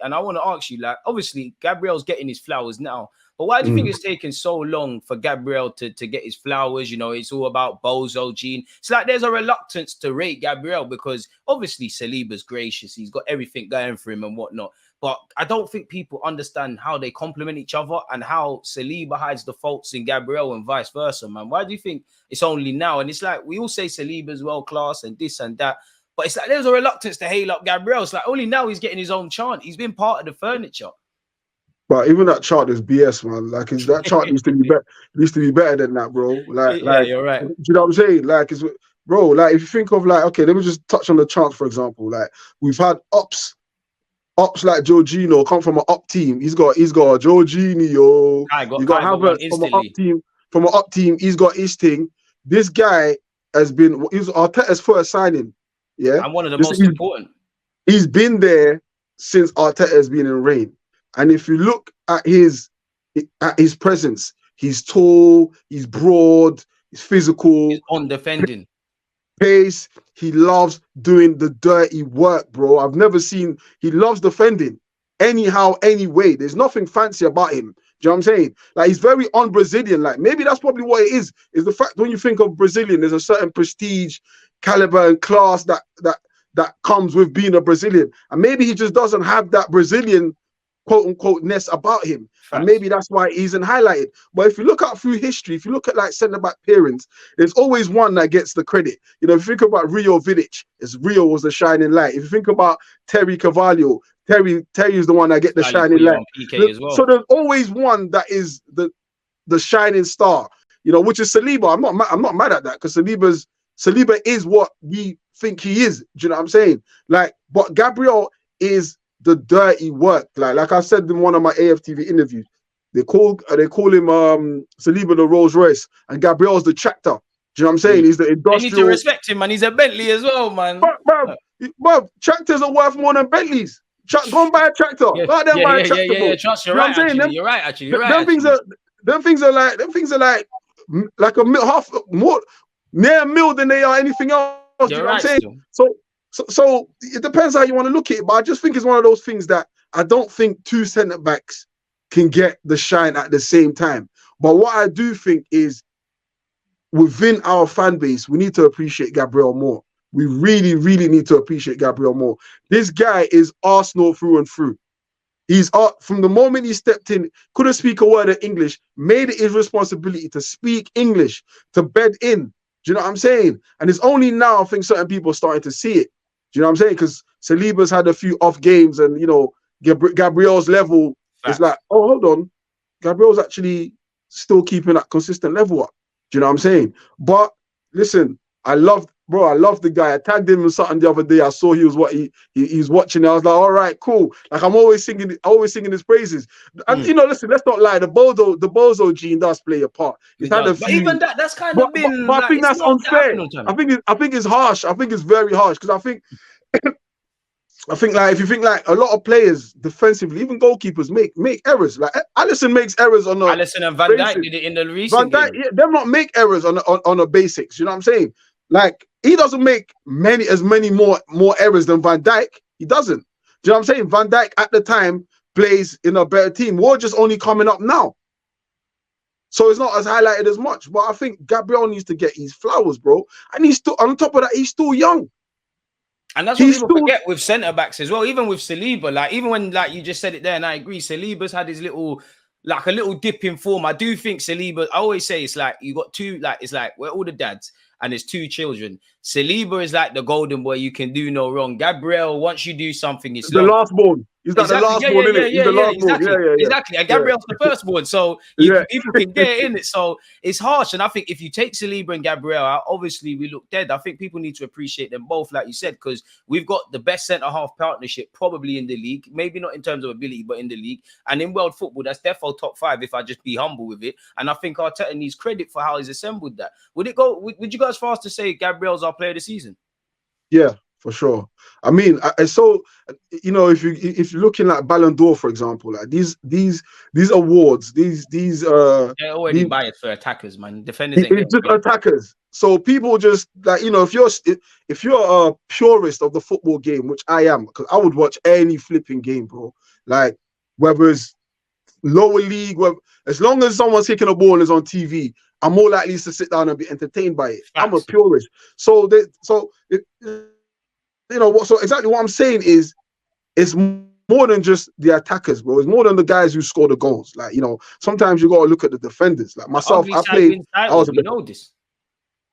and I want to ask you, like, obviously Gabriel's getting his flowers now, but why do you think it's taken so long for Gabriel to get his flowers? You know, it's all about Bozo Gene. It's like there's a reluctance to rate Gabriel because obviously Saliba's gracious, he's got everything going for him and whatnot. But I don't think people understand how they complement each other and how Saliba hides the faults in Gabriel and vice versa, man. Why do you think it's only now? And it's like we all say Saliba's world class and this and that, but it's like there's a reluctance to hail up Gabriel. It's like only now he's getting his own chant. He's been part of the furniture. But even that chart is BS, man. Like, that chart used to be better. Used to be better than that, bro. Like, you're right. Do you know what I'm saying? Like, bro. Like, if you think of like, okay, let me just touch on the chance, for example. Like, we've had ops like Jorginho come from an up team. He's got Jorginho. You got Havertz from an up team. He's got his thing. This guy he's Arteta's first signing. Yeah, and one of the most important. He's been there since Arteta has been in reign. And if you look at his presence, he's tall, he's broad, he's physical. He's on defending. Pace. He loves doing the dirty work, bro. I've never seen. He loves defending. Anyhow, anyway. There's nothing fancy about him. Do you know what I'm saying? Like, he's very un-Brazilian. Like, maybe that's probably what it is the fact when you think of Brazilian, there's a certain prestige, caliber, and class that comes with being a Brazilian. And maybe he just doesn't have that Brazilian quote-unquote ness about him. And maybe that's why he isn't highlighted. But if you look out through history, if you look at like centre-back pairings, there's always one that gets the credit. You know, if you think about Rio Vidic, Rio was the shining light. If you think about Terry Carvalho, Terry is the one that get the shining light. So there's always one that is the shining star, you know, which is Saliba. I'm not mad at that because Saliba is what we think he is. Do you know what I'm saying? Like, but Gabriel is the dirty work. Like I said in one of my AFTV interviews, they call him Saliba the Rolls Royce and Gabriel's the tractor. Do you know what I'm saying? He's the industrial. You need to respect him, man. He's a Bentley as well, man. Bro, tractors are worth more than Bentleys. Go and buy a tractor. Yeah. Trust, you're right. Actually, you're right. Actually, you're right. Them things are like a half more near a mil than they are anything else. You're you know right, what I'm saying? So it depends how you want to look at it, but I just think it's one of those things that I don't think two centre backs can get the shine at the same time. But what I do think is within our fan base, we need to appreciate Gabriel more. We really, really need to appreciate Gabriel more. This guy is Arsenal through and through. He's from the moment he stepped in, couldn't speak a word of English, made it his responsibility to speak English, to bed in. Do you know what I'm saying? And it's only now I think certain people are starting to see it. Do you know what I'm saying? Because Saliba's had a few off games and, you know, Gabriel's level is like, oh, hold on. Gabriel's actually still keeping that consistent level up. Do you know what I'm saying? But listen, I love the guy. I tagged him in something the other day. I saw he's watching. I was like, all right, cool. Like I'm always singing his praises. And you know, listen, let's not lie. The Bozo gene does play a part. But even that's kind of been. But I think that's unfair. I think it's harsh. I think it's very harsh because I think like if you think like a lot of players defensively, even goalkeepers make errors. Like Alisson makes errors on the. Alisson and Van Dijk did it in the recent game. Them not make errors on the basics. You know what I'm saying? Like he doesn't make as many more errors than Van Dijk. He doesn't. Do you know what I'm saying? Van Dijk at the time plays in a better team. We're just only coming up now, so it's not as highlighted as much. But I think Gabriel needs to get his flowers, bro. And he's still on top of that. He's still young. And that's what people forget with centre backs as well. Even with Saliba, like even when like you just said it there, and I agree. Saliba's had his little dip in form. I do think Saliba. I always say it's like you got two. Like it's like we're all the dads. And there's two children. Saliba is like the golden boy. You can do no wrong. Gabriel, once you do something, it's the last born. He's like the last born, isn't it? He's the last born. Exactly. And Gabriel's the firstborn. So people can get in it. So it's harsh. And I think if you take Saliba and Gabriel out, obviously we look dead. I think people need to appreciate them both, like you said, because we've got the best centre-half partnership probably in the league. Maybe not in terms of ability, but in the league. And in world football, that's definitely top 5 if I just be humble with it. And I think Arteta needs credit for how he's assembled that. Would you go as far as to say Gabriel's our player of the season? Yeah, for sure. I mean, so you know, if you're looking at Ballon d'Or, for example, like these awards, these they're already biased for attackers, man. Defenders ain't it's getting just paid. attackers. So people just like, you know, if you're a purist of the football game, which I am, because I would watch any flipping game, bro. Like whether it's lower league, as long as someone's kicking a ball and is on TV, I'm more likely to sit down and be entertained by it. Facts. I'm a purist. So you know what? So exactly what I'm saying is, it's more than just the attackers, bro. It's more than the guys who score the goals. Like, you know, sometimes you got to look at the defenders. Like myself, I played. We know this.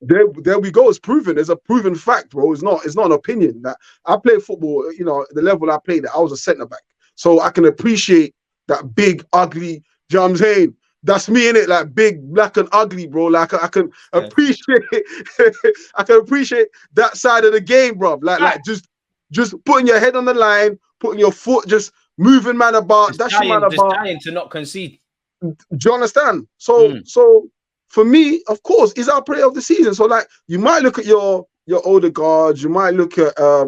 There we go. It's proven. It's a proven fact, bro. It's not an opinion. That I played football. You know, the level I played at, I was a centre back, so I can appreciate that big, ugly. You know what I'm saying? That's me in it, like big, black and ugly, bro. Like I can appreciate, I can appreciate that side of the game, bro. Like just putting your head on the line, putting your foot, just moving man about, dashing man about, just dying to not concede. Do you understand? So for me, of course, he's our player of the season. So like, you might look at your Odegaard, you might look at I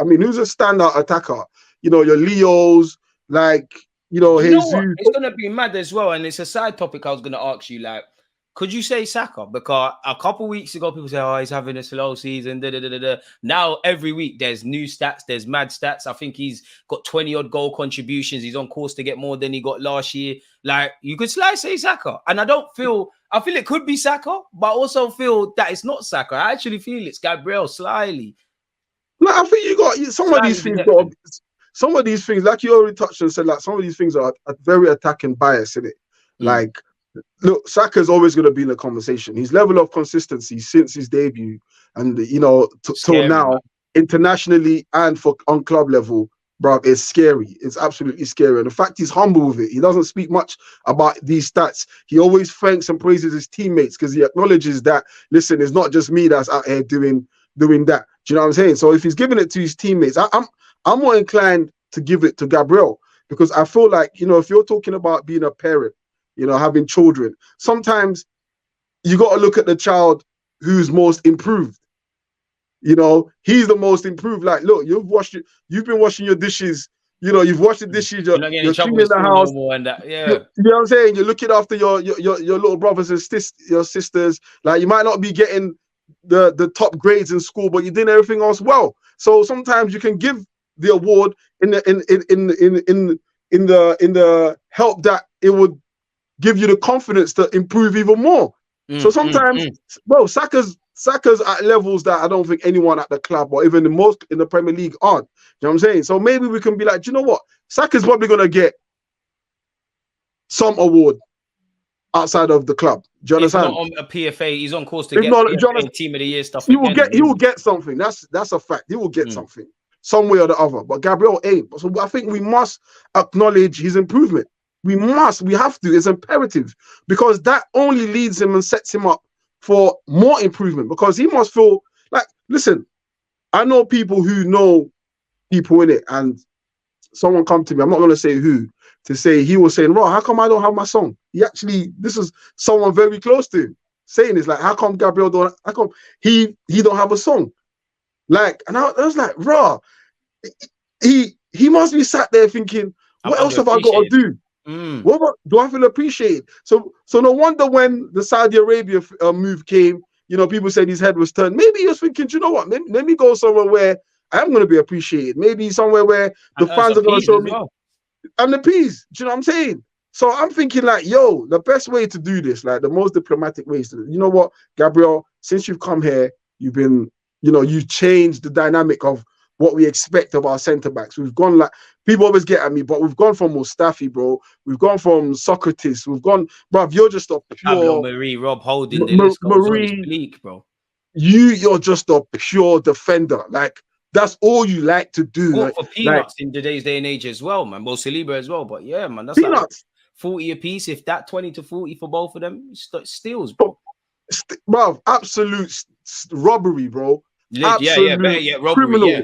mean, who's a standout attacker? You know, your Leos, like. You know, Jesus. It's gonna be mad as well, and it's a side topic I was gonna ask you. Like, could you say Saka? Because a couple weeks ago, people say, "Oh, he's having a slow season." Now every week there's new stats, there's mad stats. I think he's got 20-odd goal contributions. He's on course to get more than he got last year. Like, you could say Saka, and I feel it could be Saka, but I also feel that it's not Saka. I actually feel it's Gabriel slyly. No, I think you got some of these things. Some of these things, like you already touched and said, like some of these things are very attacking bias in it. Like, look, Saka's always going to be in the conversation. His level of consistency since his debut, and you know, till now, man. Internationally and on club level, bro, it's scary. It's absolutely scary. And the fact he's humble with it, he doesn't speak much about these stats. He always thanks and praises his teammates because he acknowledges that, listen, it's not just me that's out here doing that. Do you know what I'm saying? So if he's giving it to his teammates, I'm more inclined to give it to Gabriel, because I feel like, you know, if you're talking about being a parent, you know, having children, sometimes you got to look at the child who's most improved. You know, he's the most improved. Like, look, you've been washing your dishes. You know, you've washed the dishes. You're cleaning the house. You know what I'm saying? You're looking after your little brothers and your sisters. Like, you might not be getting the top grades in school, but you're doing everything else well. So sometimes you can give the award in the help that it would give you the confidence to improve even more. So sometimes, bro, Saka's at levels that I don't think anyone at the club or even in the Premier League aren't. You know what I'm saying? So maybe we can be like, do you know what? Saka's probably gonna get some award outside of the club. Do you understand? If not on a PFA, he's on course to get PFA Team of the Year stuff. He will get something. That's a fact. He will get something, some way or the other. But Gabriel ain't. So I think we must acknowledge his improvement. We have to. It's imperative, because that only leads him and sets him up for more improvement, because he must feel like, listen, I know people who know people in it, and someone come to me, I'm not going to say who, to say he was saying, "Raw, how come I don't have my song?" This is someone very close to him saying this, like, how come Gabriel don't, how come he don't have a song? Like, and I was like, "Raw, he must be sat there thinking, what else have I got to do? What do I feel appreciated?" So no wonder when the Saudi Arabia move came, you know, people said his head was turned. Maybe he was thinking, do you know what? Let me go somewhere where I am going to be appreciated. Maybe somewhere where the fans are going to show me. Well. And the peas, do you know what I'm saying? So I'm thinking, like, yo, the best way to do this, like the most diplomatic ways to, you know what, Gabriel, since you've come here, you've been, you know, you changed the dynamic of what we expect of our centre backs. We've gone, like, people always get at me, but we've gone from Mustafi, bro. We've gone from Socrates. We've gone, bro. You're just a pure Pablo Marie, Rob Holding, the list goes on. It's bleak, bro. You're just a pure defender. Like, that's all you like to do. Like, for peanuts in today's day and age as well, man. Well, Saliba as well, but yeah, man, that's peanuts. Like 40 a piece. If that 20 to 40 for both of them, steals, bro. Bro, absolute robbery, bro. Robbery, criminal. Yeah.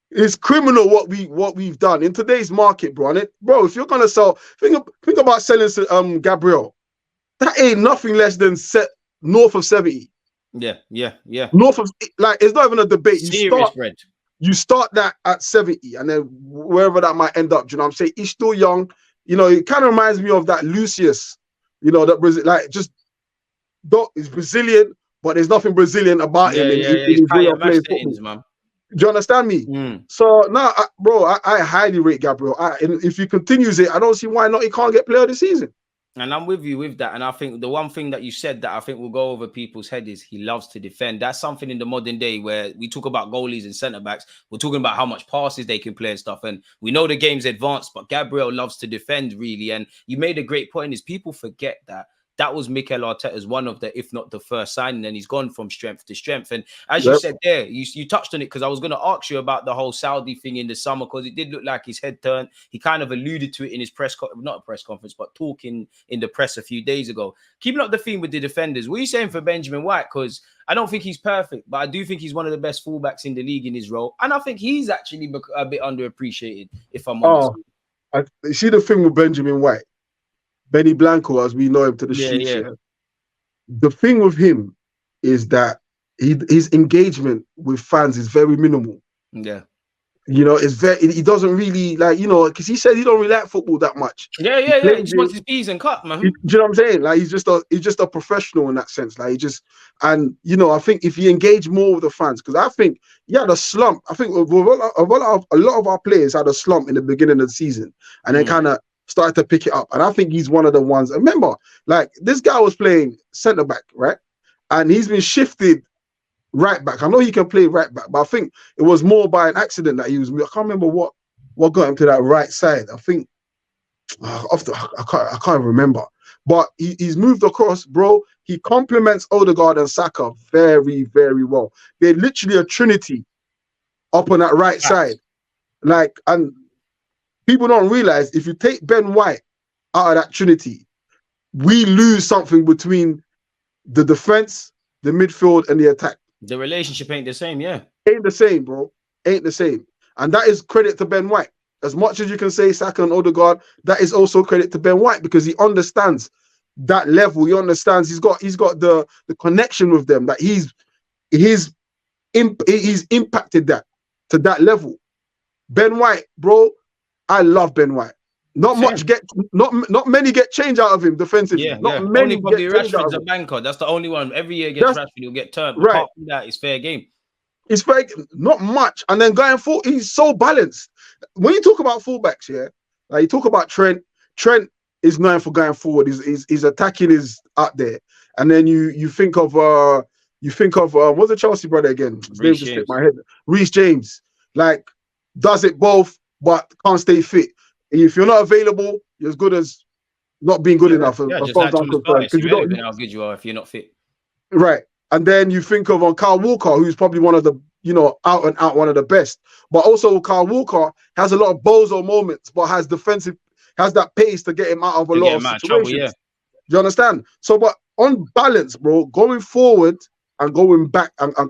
It's criminal what we've done in today's market, bro. And bro, if you're gonna sell, think about selling Gabriel. That ain't nothing less than north of 70. Yeah. North of, like, it's not even a debate. Serious bread. you start that at 70, and then wherever that might end up, do you know what I'm saying? He's still young. You know, it kind of reminds me of that Lucius, you know, that Brazil, like just he's Brazilian, but there's nothing Brazilian about him in his way of playing football. Man. Do you understand me? So now, bro, I highly rate Gabriel. And if he continues it, I don't see why not. He can't get player of the season. And I'm with you with that. And I think the one thing that you said that I think will go over people's head is he loves to defend. That's something in the modern day where we talk about goalies and centre backs. We're talking about how much passes they can play and stuff. And we know the game's advanced, but Gabriel loves to defend, really. And you made a great point is people forget that was Mikel Arteta's one of the, if not the first signing, and he's gone from strength to strength. And as you said there, you touched on it, because I was going to ask you about the whole Saudi thing in the summer, because it did look like his head turned. He kind of alluded to it in his not a press conference, but talking in the press a few days ago. Keeping up the theme with the defenders, what are you saying for Benjamin White? Because I don't think he's perfect, but I do think he's one of the best fullbacks in the league in his role. And I think he's actually a bit underappreciated, if I'm honest. You see the thing with Benjamin White? Benny Blanco, as we know him to the streets. Yeah. The thing with him is that his engagement with fans is very minimal. Yeah. You know, he doesn't really like, you know, because he said he don't really like football that much. He just wants his P's and cut, man. Do you know what I'm saying? Like, he's just a professional in that sense. Like, and you know, I think if he engaged more with the fans, because I think he had a slump. I think a lot of our players had a slump in the beginning of the season, and then kind of started to pick it up. And I think he's one of the ones. Remember, like, this guy was playing centre back, right? And he's been shifted right back. I know he can play right back, but I think it was more by an accident that I can't remember what got him to that right side. I think I can't remember. But he's moved across, bro. He complements Odegaard and Saka very, very well. They're literally a trinity up on that right side. Like, and people don't realize if you take Ben White out of that trinity, we lose something between the defense, the midfield, and the attack. The relationship ain't the same, yeah. Ain't the same, bro. Ain't the same. And that is credit to Ben White. As much as you can say Saka and Odegaard, that is also credit to Ben White, because he understands that level. He understands he's got the connection with them, that he's impacted that to that level. Ben White, bro, I love Ben White. Not many get change out of him defensively. Not many. Only probably Rashford's a banker. That's the only one. Every year against Rashford, he'll get turned. Right. Apart from that, it's fair game. It's fair, not much. And then going forward, he's so balanced. When you talk about fullbacks, like you talk about Trent. Trent is known for going forward. His attacking is out there. And then you think of what's the Chelsea brother again? His name just slipped my head. Reece James, like, does it both, but can't stay fit. If you're not available, you're as good as not being good enough. Just like because you don't know how good you are if you're not fit. Right. And then you think of Kyle Walker, who's probably one of the, you know, out and out one of the best. But also Kyle Walker has a lot of bozo moments, but has that pace to get him out of a lot of situations. Trouble, yeah. Do you understand? So, but on balance, bro, going forward and going back and coming